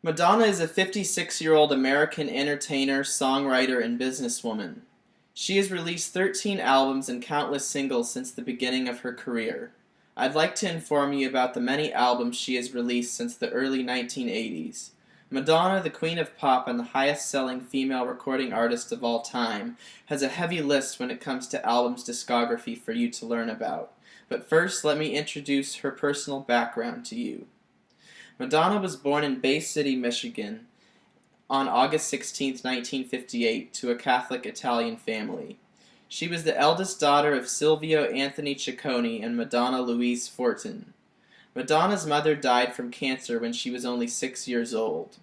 Madonna is a 56-year-old American entertainer, songwriter, and businesswoman. She has released 13 albums and countless singles since the beginning of her career. I'd like to inform you about the many albums she has released since the early 1980s. Madonna, the queen of pop and the highest-selling female recording artist of all time, has a heavy list when it comes to albums discography for you to learn about. But first, let me introduce her personal background to you. Madonna was born in Bay City, Michigan, on August 16, 1958, to a Catholic Italian family. She was the eldest daughter of Silvio Anthony Ciccone and Madonna Louise Fortin. Madonna's mother died from cancer when she was only 6 years old.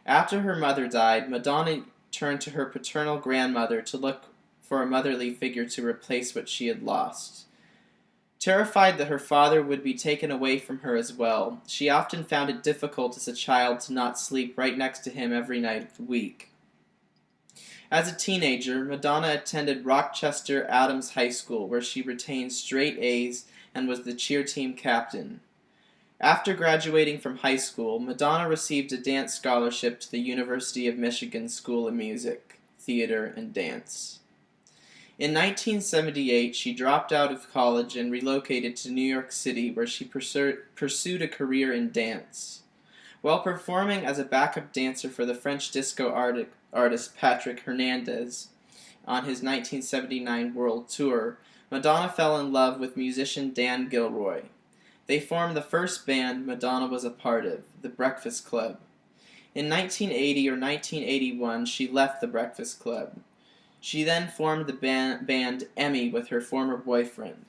After her mother died, Madonna turned to her paternal grandmother to look for a motherly figure to replace what she had lost. Terrified that her father would be taken away from her as well, she often found it difficult as a child to not sleep right next to him every night of the week. As a teenager, Madonna attended Rochester Adams High School, where she retained straight A's and was the cheer team captain. After graduating from high school, Madonna received a dance scholarship to the University of Michigan School of Music, Theater, and Dance. In 1978, she dropped out of college and relocated to New York City, where she pursued a career in dance. While performing as a backup dancer for the French disco artist Patrick Hernandez on his 1979 world tour, Madonna fell in love with musician Dan Gilroy. They formed the first band Madonna was a part of, The Breakfast Club. In 1980 or 1981, she left The Breakfast Club. She then formed the band Emmy with her former boyfriend.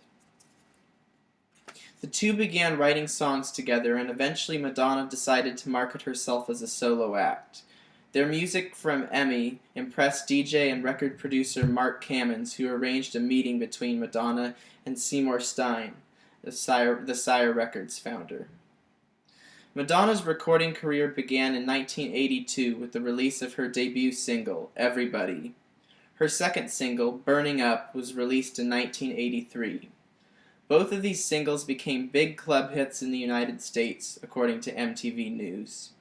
The two began writing songs together, and eventually Madonna decided to market herself as a solo act. Their music from Emmy impressed DJ and record producer Mark Cammons, who arranged a meeting between Madonna and Seymour Stein, the Sire Records founder. Madonna's recording career began in 1982 with the release of her debut single, Everybody. Her second single, Burning Up, was released in 1983. Both of these singles became big club hits in the United States, according to MTV News.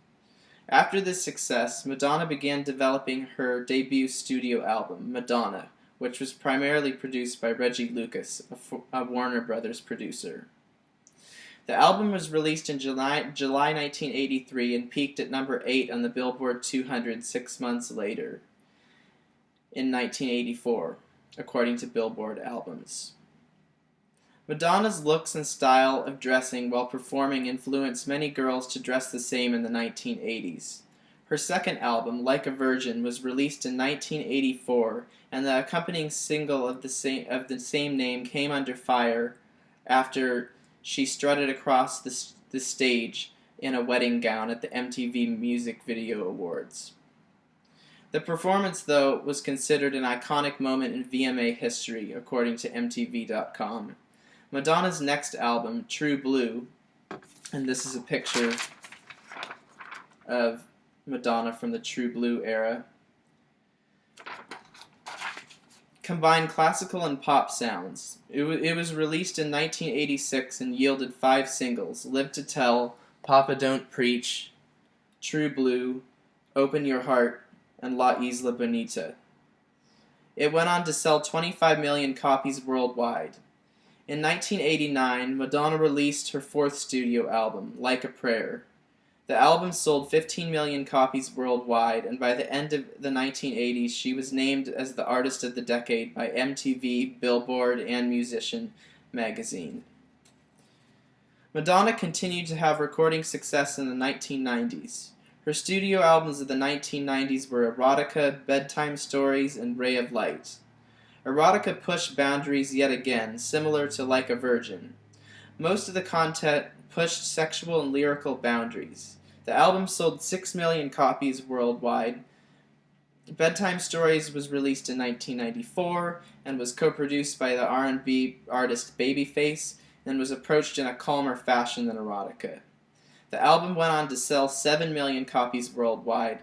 After this success, Madonna began developing her debut studio album, Madonna, which was primarily produced by Reggie Lucas, a Warner Brothers producer. The album was released in July 1983 and peaked at number 8 on the Billboard 200 6 months later, in 1984, according to Billboard Albums. Madonna's looks and style of dressing while performing influenced many girls to dress the same in the 1980s. Her second album, Like a Virgin, was released in 1984, and the accompanying single of the same name came under fire after she strutted across the stage in a wedding gown at the MTV Music Video Awards. The performance, though, was considered an iconic moment in VMA history, according to MTV.com. Madonna's next album, True Blue, and this is a picture of Madonna from the True Blue era, combined classical and pop sounds. It was released in 1986 and yielded 5 singles: Live to Tell, Papa Don't Preach, True Blue, Open Your Heart, and La Isla Bonita. It went on to sell 25 million copies worldwide. In 1989, Madonna released her 4th studio album, Like a Prayer. The album sold 15 million copies worldwide, and by the end of the 1980s, she was named as the Artist of the Decade by MTV, Billboard, and Musician magazine. Madonna continued to have recording success in the 1990s. Her studio albums of the 1990s were Erotica, Bedtime Stories, and Ray of Light. Erotica pushed boundaries yet again, similar to Like a Virgin. Most of the content pushed sexual and lyrical boundaries. The album sold 6 million copies worldwide. Bedtime Stories was released in 1994 and was co-produced by the R&B artist Babyface and was approached in a calmer fashion than Erotica. The album went on to sell 7 million copies worldwide.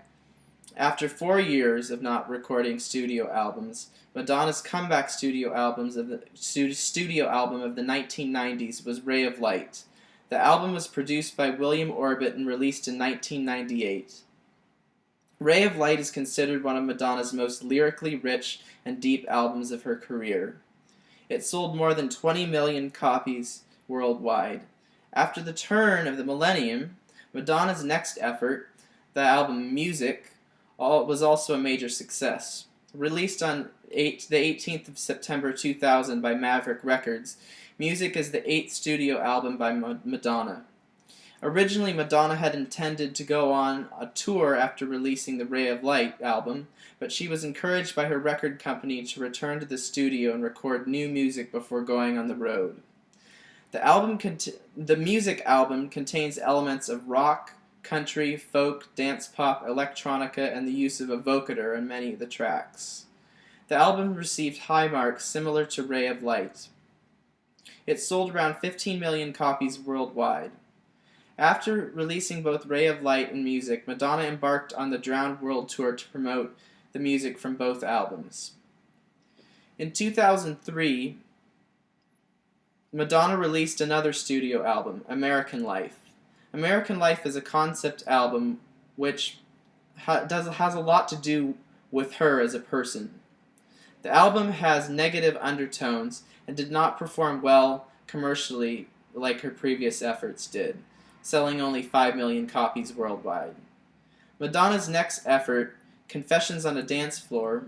After 4 years of not recording studio albums, Madonna's comeback studio album of the 1990s was Ray of Light. The album was produced by William Orbit and released in 1998. Ray of Light is considered one of Madonna's most lyrically rich and deep albums of her career. It sold more than 20 million copies worldwide. After the turn of the millennium, Madonna's next effort, the album Music, was also a major success. Released on the 18th of September 2000 by Maverick Records, Music is the 8th studio album by Madonna. Originally, Madonna had intended to go on a tour after releasing the Ray of Light album, but she was encouraged by her record company to return to the studio and record new music before going on the road. The music album contains elements of rock, country, folk, dance pop, electronica, and the use of a vocoder in many of the tracks. The album received high marks similar to Ray of Light. It sold around 15 million copies worldwide. After releasing both Ray of Light and Music, Madonna embarked on the Drowned World Tour to promote the music from both albums. In 2003, Madonna released another studio album, American Life. American Life is a concept album which has a lot to do with her as a person. The album has negative undertones and did not perform well commercially like her previous efforts did, selling only 5 million copies worldwide. Madonna's next effort, Confessions on a Dance Floor,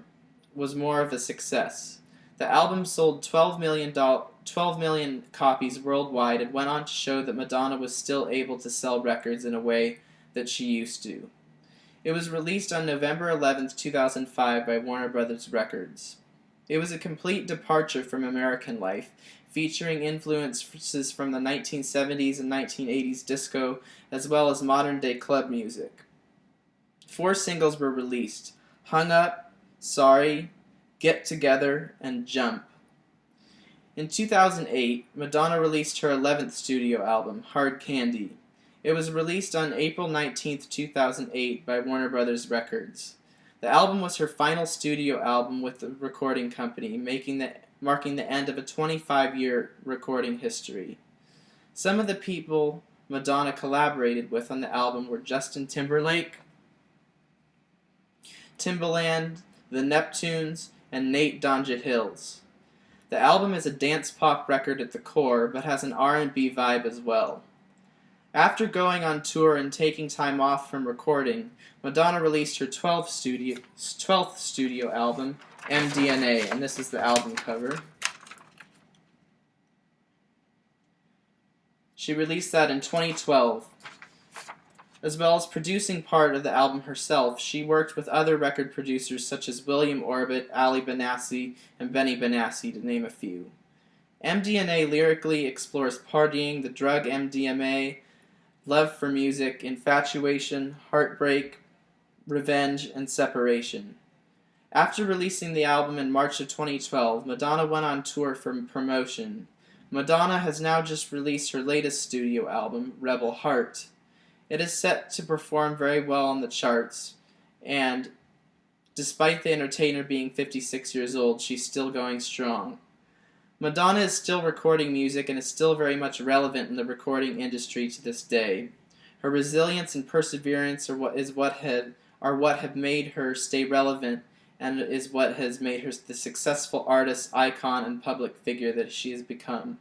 was more of a success. The album sold 12 million copies worldwide and went on to show that Madonna was still able to sell records in a way that she used to. It was released on November 11, 2005 by Warner Brothers Records. It was a complete departure from American Life, featuring influences from the 1970s and 1980s disco, as well as modern-day club music. 4 singles were released: Hung Up, Sorry, Get Together, and Jump. In 2008, Madonna released her 11th studio album, Hard Candy. It was released on April 19, 2008 by Warner Brothers Records. The album was her final studio album with the recording company, marking the end of a 25-year recording history. Some of the people Madonna collaborated with on the album were Justin Timberlake, Timbaland, The Neptunes, and Nate Dongett Hills. The album is a dance pop record at the core, but has an R&B vibe as well. After going on tour and taking time off from recording, Madonna released her 12th studio album, MDNA, and this is the album cover. She released that in 2012. As well as producing part of the album herself, she worked with other record producers such as William Orbit, Ali Benassi, and Benny Benassi, to name a few. MDNA lyrically explores partying, the drug MDMA, love for music, infatuation, heartbreak, revenge, and separation. After releasing the album in March of 2012, Madonna went on tour for promotion. Madonna has now just released her latest studio album, Rebel Heart. It is set to perform very well on the charts, and despite the entertainer being 56 years old, she's still going strong. Madonna is still recording music and is still very much relevant in the recording industry to this day. Her resilience and perseverance are what have made her stay relevant, and is what has made her the successful artist, icon, and public figure that she has become.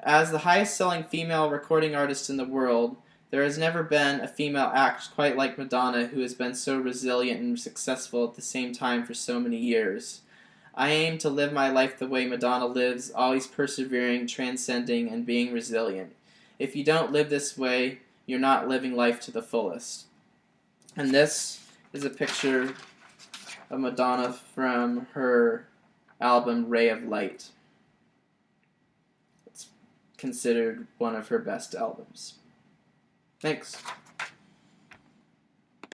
As the highest-selling female recording artist in the world, there has never been a female act quite like Madonna who has been so resilient and successful at the same time for so many years. I aim to live my life the way Madonna lives, always persevering, transcending, and being resilient. If you don't live this way, you're not living life to the fullest. And this is a picture of Madonna from her album Ray of Light. It's considered one of her best albums. Thanks.